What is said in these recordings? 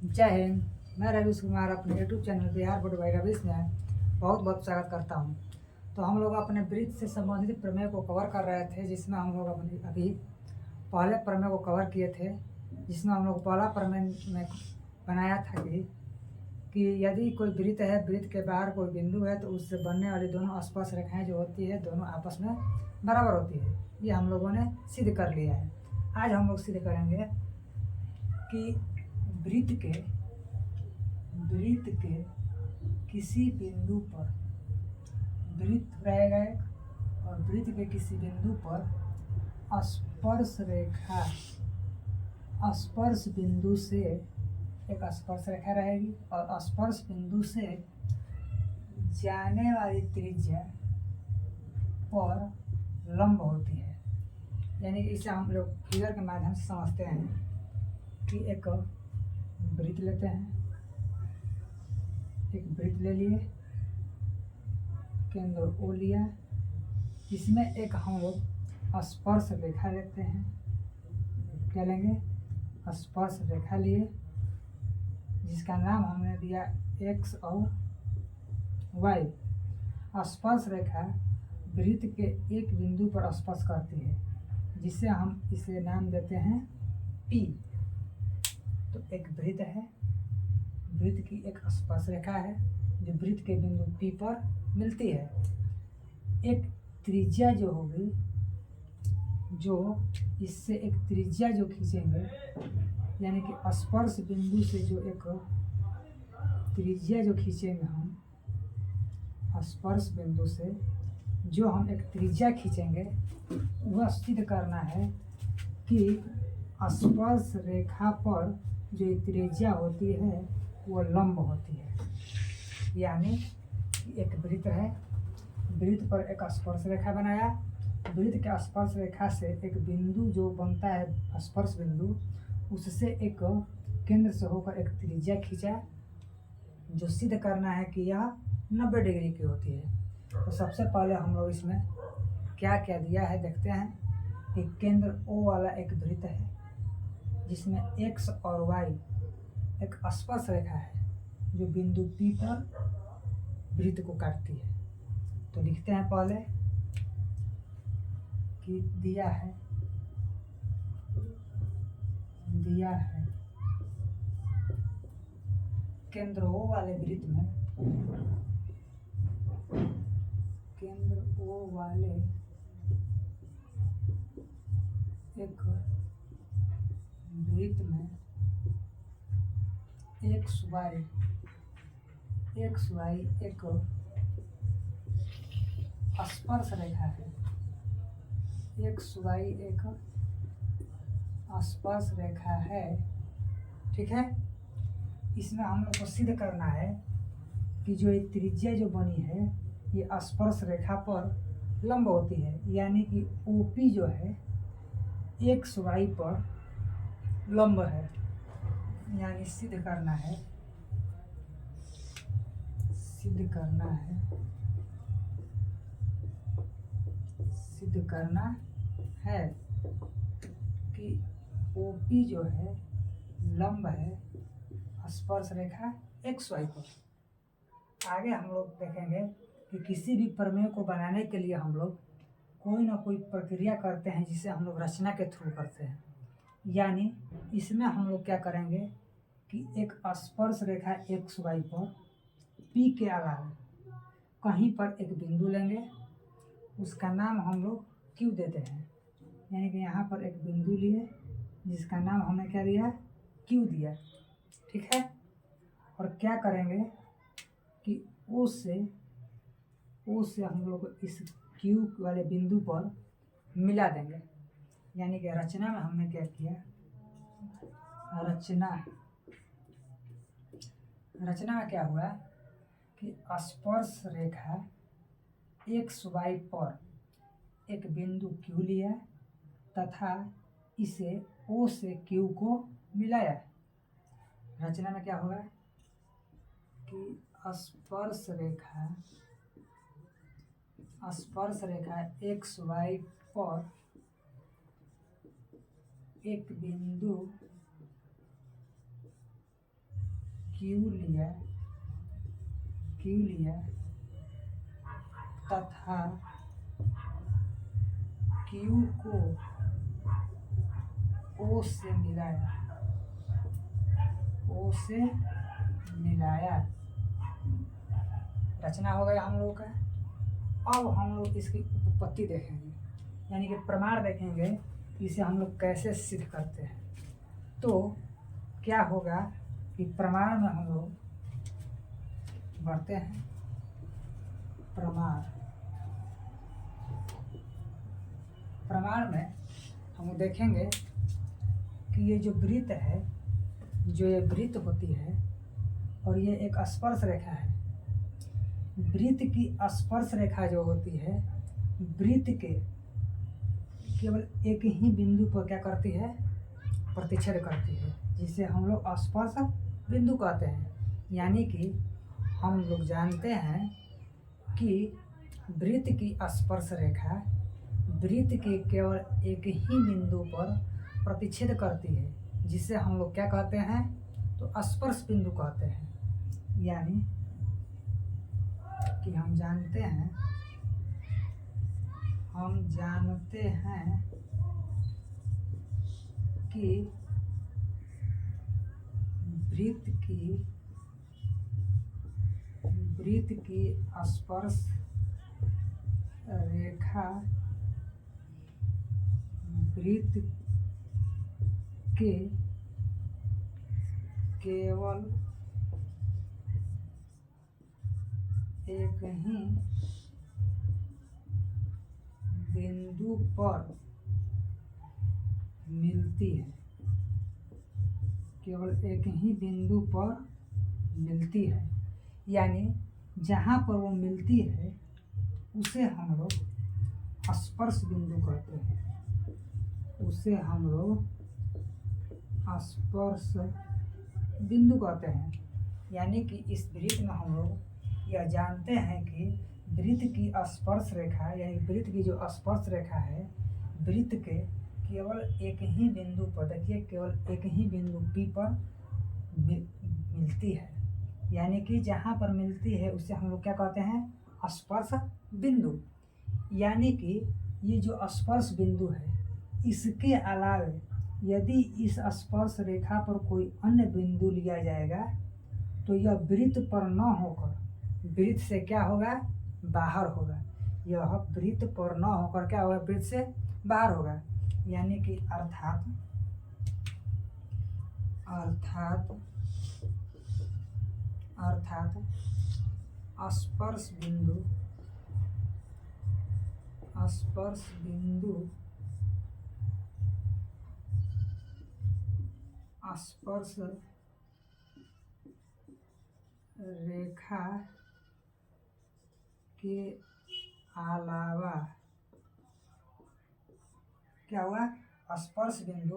जय हिंद। मैं रवीश कुमार अपने YouTube channel Bihar board by Ravish में बहुत बहुत स्वागत करता हूं। तो हम लोग अपने वृत्त से संबंधित प्रमेय को कवर कर रहे थे, जिसमें हम लोग अपने अभी पहले प्रमेय को कवर किए थे, जिसमें हम लोग पहला प्रमेय में बनाया था कि यदि कोई वृत्त है, वृत्त के बाहर कोई बिंदु है, तो उससे बनने वाली दोनों स्पर्श रेखाएं जो होती है दोनों आपस में बराबर होती है। ये हम लोगों ने सिद्ध कर लिया है। आज हम लोग सिद्ध करेंगे कि वृत्त के किसी बिंदु पर वृत्त रहेगा एक, और वृत्त के किसी बिंदु पर स्पर्श रेखा स्पर्श बिंदु से एक स्पर्श रेखा रहेगी, और स्पर्श बिंदु से जाने वाली त्रिज्या पर लंब होती है। यानी कि इसे हम लोग फिगर के माध्यम से समझते हैं कि एक वृत्त लेते हैं, एक वृत्त ले लिए, केंद्र ओ लिया, इसमें एक हम लोग स्पर्श रेखा लेते हैं। क्या लेंगे? स्पर्श रेखा लिए, जिसका नाम हमने दिया एक्स और वाई। स्पर्श रेखा वृत्त के एक बिंदु पर स्पर्श करती है, जिसे हम इसे नाम देते हैं पी। तो एक वृत्त है, वृत्त की एक स्पर्श रेखा है जो वृत्त के बिंदु पी पर मिलती है। एक त्रिज्या जो होगी, जो इससे एक त्रिज्या जो खींचेंगे, यानी कि स्पर्श बिंदु से जो एक त्रिज्या जो खींचेंगे हम, स्पर्श बिंदु से जो हम एक त्रिज्या खींचेंगे, वह सिद्ध करना है कि स्पर्श रेखा पर जो त्रिज्या होती है वो लंब होती है। यानी एक वृत्त है, वृत्त पर एक स्पर्श रेखा बनाया, वृत्त के स्पर्श रेखा से एक बिंदु जो बनता है स्पर्श बिंदु, उससे एक केंद्र से होकर एक त्रिज्या खींचा, जो सिद्ध करना है कि यह 90 डिग्री की होती है। तो सबसे पहले हम लोग इसमें क्या क्या दिया है देखते हैं। कि केंद्र ओ वाला एक वृत्त है, जिसमें एक्स और वाई एक स्पर्श रेखा है जो बिंदु पी पर वृत्त को काटती है। तो लिखते हैं पहले कि दिया है केंद्र ओ वाले वृत्त में, केंद्र ओ वाले एक वृत्त में एक्स वाई एक स्पर्श रेखा है। एक्स वाई एक स्पर्श रेखा है, ठीक है। इसमें हम लोग को सिद्ध करना है कि जो ये त्रिज्या जो बनी है ये स्पर्श रेखा पर लंब होती है। यानी कि ओपी जो है एक्स वाई पर लंब है। यानी सिद्ध करना है कि ओपी जो है लंब है स्पर्श रेखा एक्स वाई पर। आगे हम लोग देखेंगे कि किसी भी प्रमेय को बनाने के लिए हम लोग कोई ना कोई प्रक्रिया करते हैं, जिसे हम लोग रचना के थ्रू करते हैं। यानी इसमें हम लोग क्या करेंगे कि एक स्पर्श रेखा एक्स वाई पर पी के अलावा कहीं पर एक बिंदु लेंगे, उसका नाम हम लोग क्यू देते हैं। यानी कि यहाँ पर एक बिंदु लिए, जिसका नाम हमने क्या दिया? क्यू दिया, ठीक है। और क्या करेंगे कि ओ से हम लोग इस क्यू वाले बिंदु पर मिला देंगे। यानी कि रचना में हमने क्या किया? रचना में क्या हुआ कि स्पर्श रेखा एक्स वाई पर एक बिंदु क्यू लिया तथा इसे ओ से क्यू को मिलाया। रचना में क्या होगा कि स्पर्श रेखा एक्स वाई पर एक बिंदु क्यू लिया तथा क्यू को ओ से मिलाया। रचना हो गया हम लोगों का। अब हम लोग इसकी उत्पत्ति देखेंगे, यानी कि प्रमाण देखेंगे कि इसे हम लोग कैसे सिद्ध करते हैं। तो क्या होगा कि प्रमाण में हम लोग बढ़ते हैं। प्रमाण में हम देखेंगे कि ये जो वृत्त है, जो ये वृत्त होती है और ये एक स्पर्श रेखा है। वृत्त की स्पर्श रेखा जो होती है, वृत्त के केवल एक ही बिंदु पर क्या करती है, प्रतिच्छेद करती है, जिसे हम लोग स्पर्श बिंदु कहते हैं। यानी कि हम लोग जानते हैं कि वृत्त की स्पर्श रेखा वृत्त के केवल एक ही बिंदु पर प्रतिच्छेद करती है, जिसे हम लोग क्या कहते हैं, तो स्पर्श बिंदु कहते हैं। यानी कि हम जानते हैं कि वृत्त की स्पर्श रेखा वृत्त के केवल एक ही बिंदु पर मिलती है। केवल एक ही बिंदु पर मिलती है, यानी जहाँ पर वो मिलती है उसे हम लोग स्पर्श बिंदु कहते हैं। उसे हम लोग स्पर्श बिंदु कहते हैं। यानी कि इस वृत्त में हम लोग यह जानते हैं कि वृत्त की स्पर्श रेखा, यानी वृत्त की जो स्पर्श रेखा है, वृत्त के केवल एक ही बिंदु पर, देखिए केवल एक ही बिंदु P पर मिलती है। यानी कि जहाँ पर मिलती है उसे हम लोग क्या कहते हैं, स्पर्श बिंदु। यानी कि ये जो स्पर्श बिंदु है, इसके अलावे यदि इस स्पर्श रेखा पर कोई अन्य बिंदु लिया जाएगा तो यह वृत्त पर न होकर वृत्त से क्या होगा, बाहर होगा। यह वृत्त पर न होकर क्या होगा, वृत्त से बाहर होगा। यानी कि अर्थात स्पर्श बिंदु स्पर्श रेखा के अलावा क्या हुआ, स्पर्श बिंदु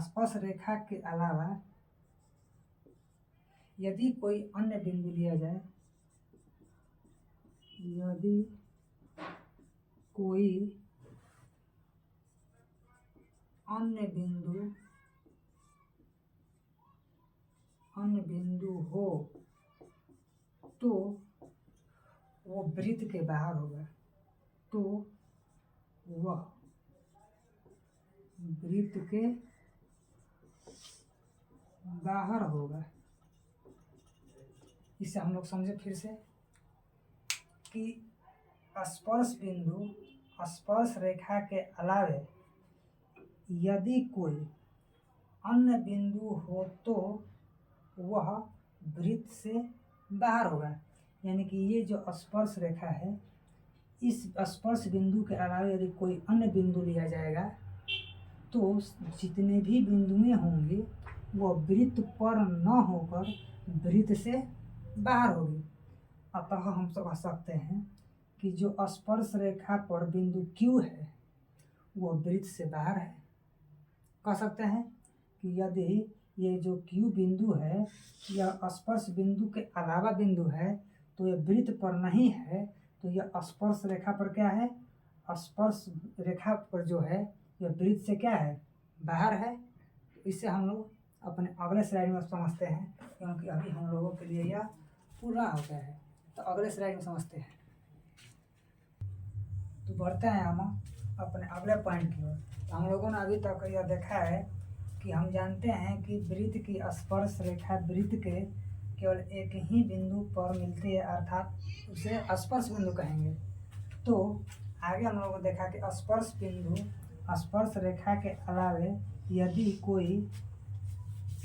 स्पर्श रेखा के अलावा यदि कोई अन्य बिंदु लिया जाए, यदि कोई अन्य बिंदु हो तो वो वृत्त के बाहर होगा। तो वह वृत्त के बाहर होगा। इसे हम लोग समझे फिर से कि स्पर्श बिंदु स्पर्श रेखा के अलावे यदि कोई अन्य बिंदु हो तो वह वृत्त से बाहर होगा। यानी कि ये जो स्पर्श रेखा है, इस स्पर्श बिंदु के अलावा यदि कोई अन्य बिंदु लिया जाएगा तो जितने भी बिंदुएं होंगी वो वृत्त पर न होकर वृत्त से बाहर होगी। अतः हम सब कह सकते हैं कि जो स्पर्श रेखा पर बिंदु Q है वो वृत्त से बाहर है। कह सकते हैं कि यदि ये जो Q बिंदु है यह स्पर्श बिंदु के अलावा बिंदु है तो यह वृत्त पर नहीं है, तो यह स्पर्श रेखा पर क्या है, स्पर्श रेखा पर जो है यह वृत्त से क्या है, बाहर है। इसे हम लोग अपने अगले स्लाइड में समझते हैं, क्योंकि अभी हम लोगों के लिए यह पूरा हो गया है। तो अगले स्लाइड में समझते हैं। तो बढ़ते हैं हम अपने अगले पॉइंट की ओर। तो हम लोगों ने अभी तक यह देखा है कि हम जानते हैं कि वृत्त की स्पर्श रेखा वृत्त के केवल एक ही बिंदु पर मिलती है, अर्थात उसे स्पर्श बिंदु कहेंगे। तो आगे हम लोगों ने देखा कि स्पर्श बिंदु स्पर्श रेखा के अलावे यदि कोई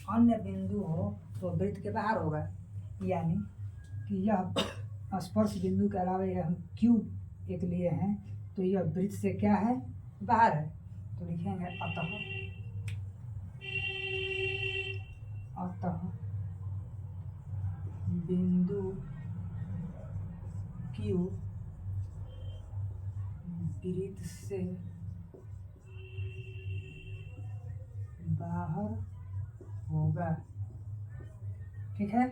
अन्य बिंदु हो तो वृत्त के बाहर होगा, यानी कि यह स्पर्श बिंदु के अलावा यह हम क्यू एक लिए हैं, तो यह वृत्त से क्या है, बाहर है। तो लिखेंगे अतः बिंदु क्यू वृत्त से बाहर होगा। ठीक है,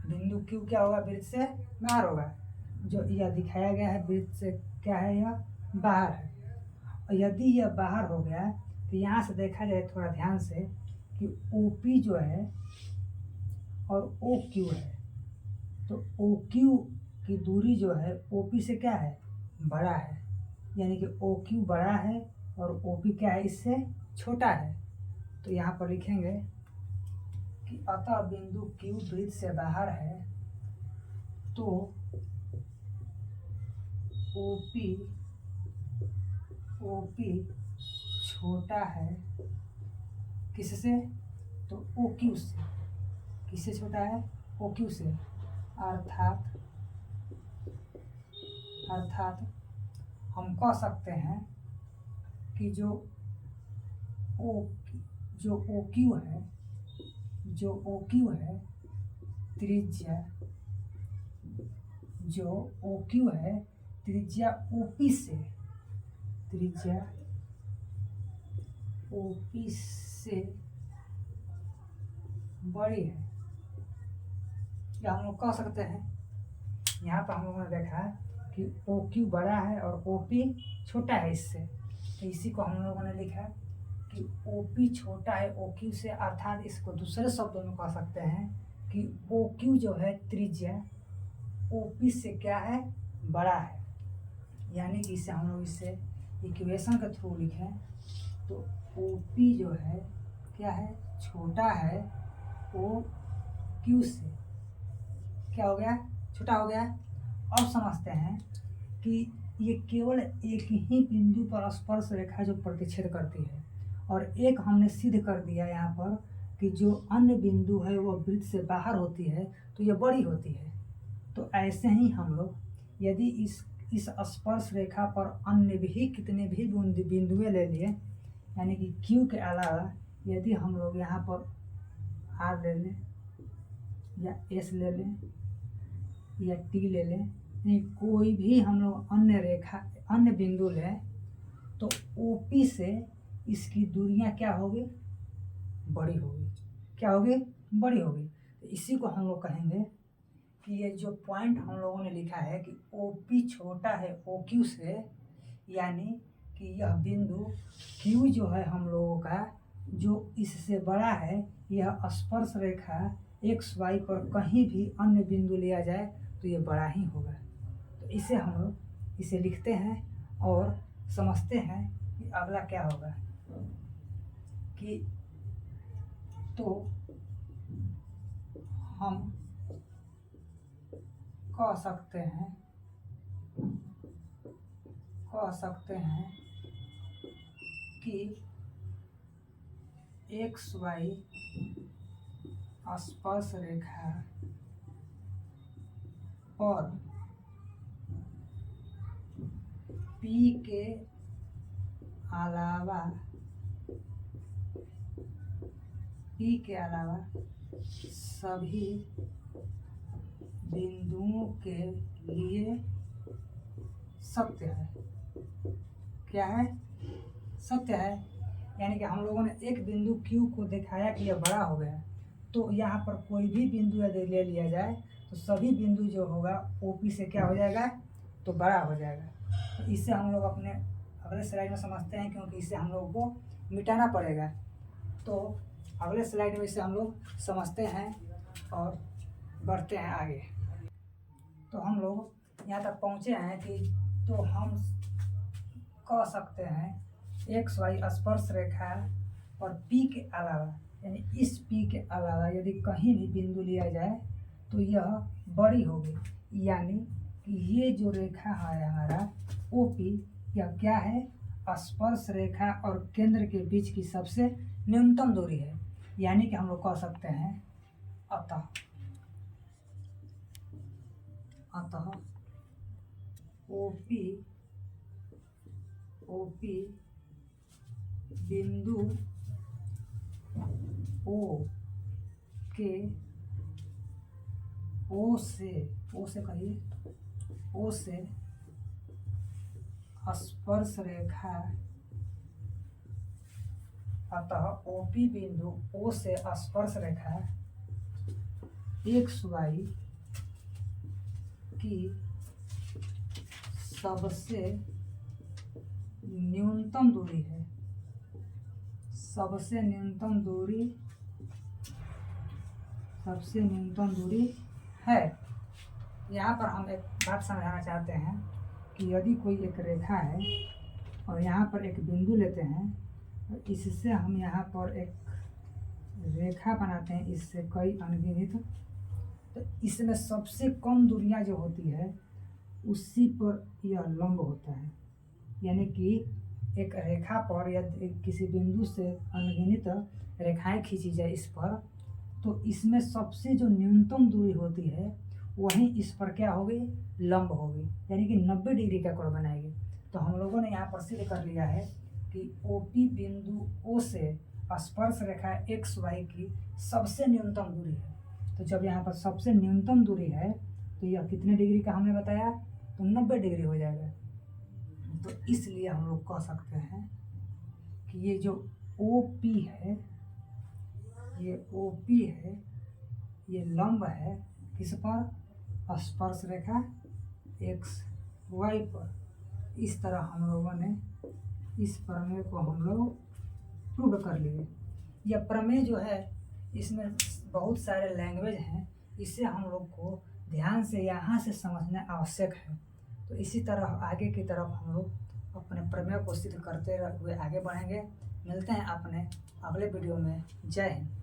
बिंदु क्यू क्या होगा, वृत्त से बाहर होगा। जो यह दिखाया गया है वृत्त से क्या है, यह बाहर है। और यदि यह बाहर हो गया तो यहाँ से देखा जाए थोड़ा ध्यान से कि OP जो है और OQ है, तो OQ की दूरी जो है OP से क्या है, बड़ा है, यानी कि OQ बड़ा है और OP क्या है, इससे छोटा है। तो यहाँ पर लिखेंगे कि अतः बिंदु Q वृत्त से बाहर है, तो OP छोटा है किससे, तो OQ से। किससे छोटा है, OQ से। अर्थात हम कह सकते हैं कि जो OQ है त्रिज्या, जो OQ है त्रिज्या OP से बड़ी है, या हम लोग कह सकते हैं। यहाँ पर हम लोगों ने देखा है कि OQ बड़ा है और OP छोटा है इससे, तो इसी को हम लोगों ने लिखा कि OP छोटा है OQ से। अर्थात इसको दूसरे शब्दों में कह सकते हैं कि OQ जो है त्रिज्या OP से क्या है, बड़ा है। यानी कि इसे हम लोग इसे इक्वेशन के थ्रू लिखें तो OP जो है क्या है, छोटा है OQ से। क्या हो गया, छोटा हो गया। अब समझते हैं कि ये केवल एक ही बिंदु पर स्पर्श रेखा जो प्रतिच्छेद करती है, और एक हमने सिद्ध कर दिया यहाँ पर कि जो अन्य बिंदु है वो वृत्त से बाहर होती है, तो ये बड़ी होती है। तो ऐसे ही हम लोग यदि इस स्पर्श रेखा पर अन्य भी कितने भी बिंदुएं ले लिए, यानी कि Q के अलावा यदि हम लोग यहाँ पर R ले लें या S ले लें या T ले लें, नहीं कोई भी हम लोग अन्य बिंदु लें, तो OP से इसकी दूरियां क्या होगी, बड़ी होगी। क्या होगी, बड़ी होगी। तो इसी को हम लोग कहेंगे कि ये जो पॉइंट हम लोगों ने लिखा है कि OP छोटा है OQ से, यानी कि यह बिंदु Q जो है हम लोगों का जो इससे बड़ा है, यह स्पर्श रेखा XY पर कहीं भी अन्य बिंदु लिया जाए तो ये बड़ा ही होगा। तो इसे हम लोग इसे लिखते हैं और समझते हैं कि अगला क्या होगा कि तो हम कह सकते हैं कि XY स्पर्श रेखा पर P के अलावा सभी बिंदुओं के लिए सत्य है। क्या है, सत्य है। यानी कि हम लोगों ने एक बिंदु Q को दिखाया कि यह बड़ा हो गया, तो यहाँ पर कोई भी बिंदु यदि ले लिया जाए तो सभी बिंदु जो होगा OP से क्या हो जाएगा, तो बड़ा हो जाएगा। तो इससे हम लोग अपने अगले स्लाइड में समझते हैं, क्योंकि इसे हम लोगों को मिटाना पड़ेगा। तो अगले स्लाइड में इसे हम लोग समझते हैं और बढ़ते हैं आगे। तो हम लोग यहाँ तक पहुँचे हैं कि तो हम कह सकते हैं एक्स वाई स्पर्श रेखा और पी के अलावा, यानी इस पी के अलावा यदि कहीं भी बिंदु लिया जाए तो यह बड़ी होगी, यानी कि ये जो रेखा है हमारा ओ पी, यह क्या है, स्पर्श रेखा और केंद्र के बीच की सबसे न्यूनतम दूरी है। यानी कि हम लोग कह सकते हैं अतः ओपी बिंदु ओ के ओ से कहिए ओ से स्पर्श रेखा, अतः ओपी बिंदु ओ से स्पर्श रेखा एक्स वाई की सबसे न्यूनतम दूरी है, सबसे न्यूनतम दूरी है। यहाँ पर हम एक बात समझाना चाहते हैं कि यदि कोई एक रेखा है और यहाँ पर एक बिंदु लेते हैं और इससे हम यहाँ पर एक रेखा बनाते हैं, इससे कई अनगिनत, तो इसमें सबसे कम दूरियाँ जो होती है उसी पर यह लंब होता है। यानी कि एक रेखा पर या किसी बिंदु से अनगिनत रेखाएं खींची जाए इस पर, तो इसमें सबसे जो न्यूनतम दूरी होती है वहीं इस पर क्या होगी, लंब होगी, यानी कि 90 डिग्री का कोण बनाएगी। तो हम लोगों ने यहाँ पर सिद्ध कर लिया है कि ओपी बिंदु ओ से स्पर्श रेखा एक्स वाई की सबसे न्यूनतम दूरी है। तो जब यहाँ पर सबसे न्यूनतम दूरी है तो यह कितने डिग्री का हमने बताया, तो 90 डिग्री हो जाएगा। तो इसलिए हम लोग कह सकते हैं कि ये जो OP है, ये OP है, ये लंब है किस पर, स्पर्श रेखा एक्स वाई पर। इस तरह हम लोगों ने इस प्रमेय को हम लोग प्रूव कर लिए। यह प्रमेय जो है इसमें बहुत सारे लैंग्वेज हैं, इसे हम लोग को ध्यान से यहाँ से समझना आवश्यक है। तो इसी तरह आगे की तरफ हम लोग अपने प्रमेय को सिद्ध करते हुए आगे बढ़ेंगे। मिलते हैं अपने अगले वीडियो में। जय हिंद।